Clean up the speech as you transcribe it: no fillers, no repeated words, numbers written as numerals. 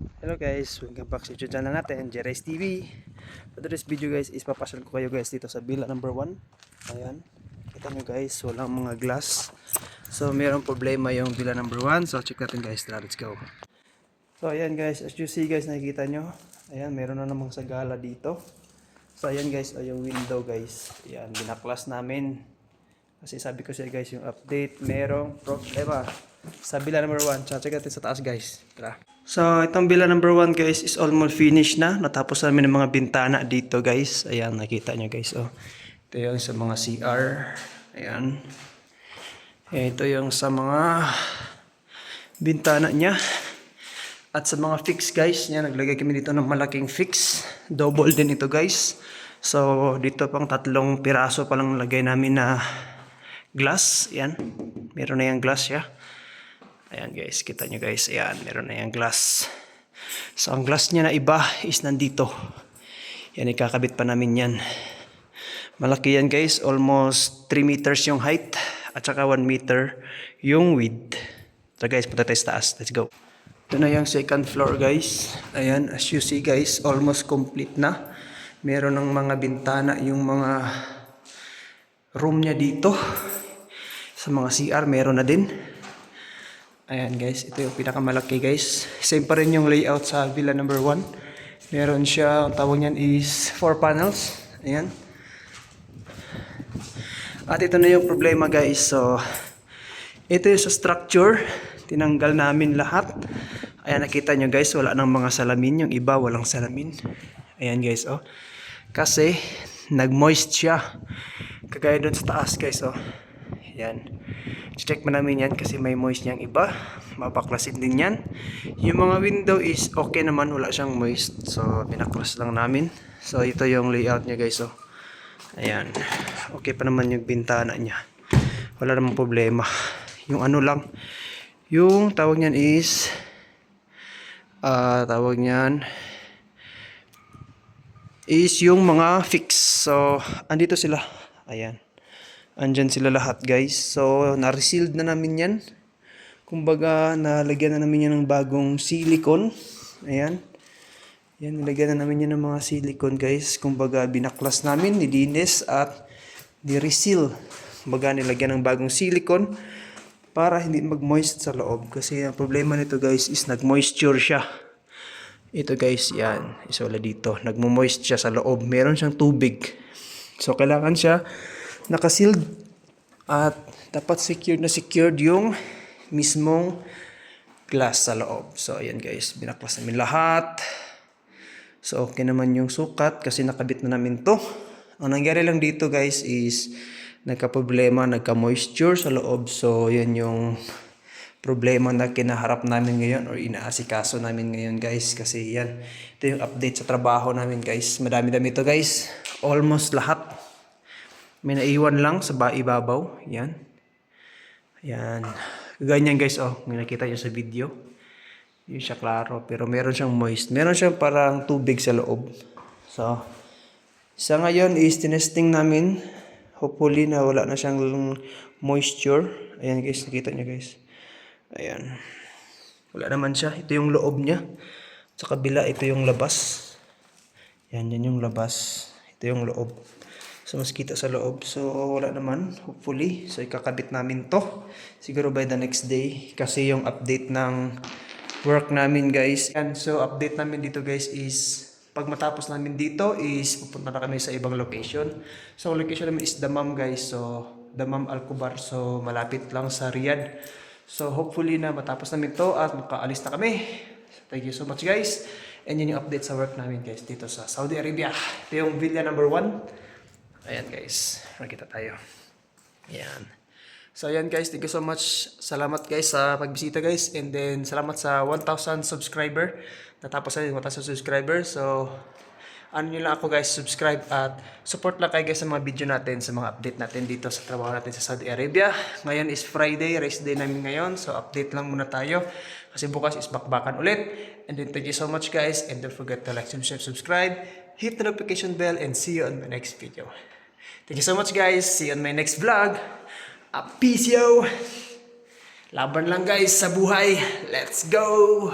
Hello guys, welcome back sa YouTube channel natin, Jerry's TV. For today's video guys is papasyal ko kayo guys dito sa villa number 1. Ayan, kita nyo guys, walang mga glass. So mayroong problema yung villa number 1. So check natin guys, let's go. So ayan guys, as you see guys, nakikita nyo. Ayan, meron na namang sagala dito. So ayan guys, yung window guys. Ayan, binaklas namin. Kasi sabi ko siya guys, yung update, merong problema sa villa number 1. Check natin sa taas guys. Tara. So, itong villa number 1 guys is almost finished na. Natapos namin ng mga bintana dito guys. Ayan, nakita nyo guys. Oh. Ito yung sa mga CR. Ayan. Ito yung sa mga bintana niya. At sa mga fix guys. Yan, naglagay kami dito ng malaking fix. Double din ito guys. So, dito pang 3 piraso pa lang lagay namin na glass. Ayan. Meron na yung glass siya. Ayan guys, kita nyo guys. Ayan, meron na yung glass. So, ang glass niya na iba is nandito. Yan, ikakabit pa namin yan. Malaki yan guys. Almost 3 meters yung height. At saka 1 meter yung width. So guys, punta tayo sa taas. Let's go. Ito na yung second floor guys. Ayan, as you see guys, almost complete na. Meron ng mga bintana yung mga room niya dito. Sa mga CR, meron na din. Ayan guys, ito yung pinakamalaki guys. Same pa rin yung layout sa villa number 1. Meron siya, ang tawag niyan is 4 panels. Ayan. At ito na yung problema guys. So, ito yung sa structure. Tinanggal namin lahat. Ayan, nakita nyo guys, wala nang mga salamin. Yung iba, walang salamin. Ayan guys, oh. Kasi, nag-moist siya. Kagaya doon sa taas guys, oh. Ayan. Check mo namin yan kasi may moist niyang iba. Mapaklasin din yan. Yung mga window is okay naman. Wala siyang moist. So, pinaklas lang namin. So, ito yung layout niya guys. So, ayan. Okay pa naman yung bintana niya. Wala namang problema. Yung ano lang. Yung tawag niyan is tawag niyan is yung mga fix. So, andito sila. Ayan. Andyan sila lahat guys. So, na-resealed na namin yan. Kumbaga, nalagyan na namin yan ng bagong silicone. Ayan. Yan, nilagyan na namin yan ng mga silicone guys. Kumbaga, binaklas namin, nilinis at ni-reseal. Kumbaga, nilagyan ng bagong silicone para hindi mag-moist sa loob. Kasi ang problema nito guys is nag-moisture siya. Ito guys, yan. Isa wala dito. Nag-moist siya sa loob. Meron siyang tubig. So, kailangan siya naka-sealed at dapat secured yung mismong glass sa loob. So, ayan guys, binaklas namin lahat. So, okay naman yung sukat kasi nakabit na namin to. Ang nangyari lang dito guys is nagka-problema, nagka-moisture sa loob. So, yan yung problema na kinaharap namin ngayon or inaasikaso namin ngayon guys. Kasi yan, ito yung update sa trabaho namin guys. Madami-dami to guys. Almost lahat. May naiwan lang sa ibabaw. Yan. Yan. Ganyan guys, oh. May nakita nyo sa video. Yun siya klaro. Pero meron siyang moist. Meron siyang parang tubig sa loob. So, sa ngayon is tinesting namin. Hopefully na wala na siyang moisture. Ayan guys, nakita nyo guys. Ayan. Wala naman siya. Ito yung loob niya. Sa kabila, ito yung labas. Yan, yan yung labas. Ito yung loob. So, mas kita sa loob. So, wala naman. Hopefully. So, ikakabit namin to. Siguro by the next day. Kasi yung update ng work namin, guys. And so, update namin dito, guys, is pag matapos namin dito, is pupunta na kami sa ibang location. So, location namin is Dammam, guys. So, Dammam Al-Kubar. So, malapit lang sa Riyadh. So, hopefully na matapos namin to at makaalis na kami. So, thank you so much, guys. And yun yung update sa work namin, guys, dito sa Saudi Arabia. Ito yung villa number 1. Ayan guys, nakita tayo. Ayan. So ayan guys, thank you so much. Salamat guys sa pagbisita guys. And then salamat sa 1,000 subscriber. Natapos na yung 1,000 subscriber. So ano nyo lang ako guys, subscribe at support lang kayo guys sa mga video natin, sa mga update natin dito sa trabaho natin sa Saudi Arabia. Ngayon is Friday, rest day namin ngayon. So update lang muna tayo. Kasi bukas is bakbakan ulit. And then thank you so much guys. And don't forget to like, share, subscribe. Hit the notification bell and see you on my next video. Thank you so much guys. See you on my next vlog. Peace yo! Laban lang guys sa buhay. Let's go!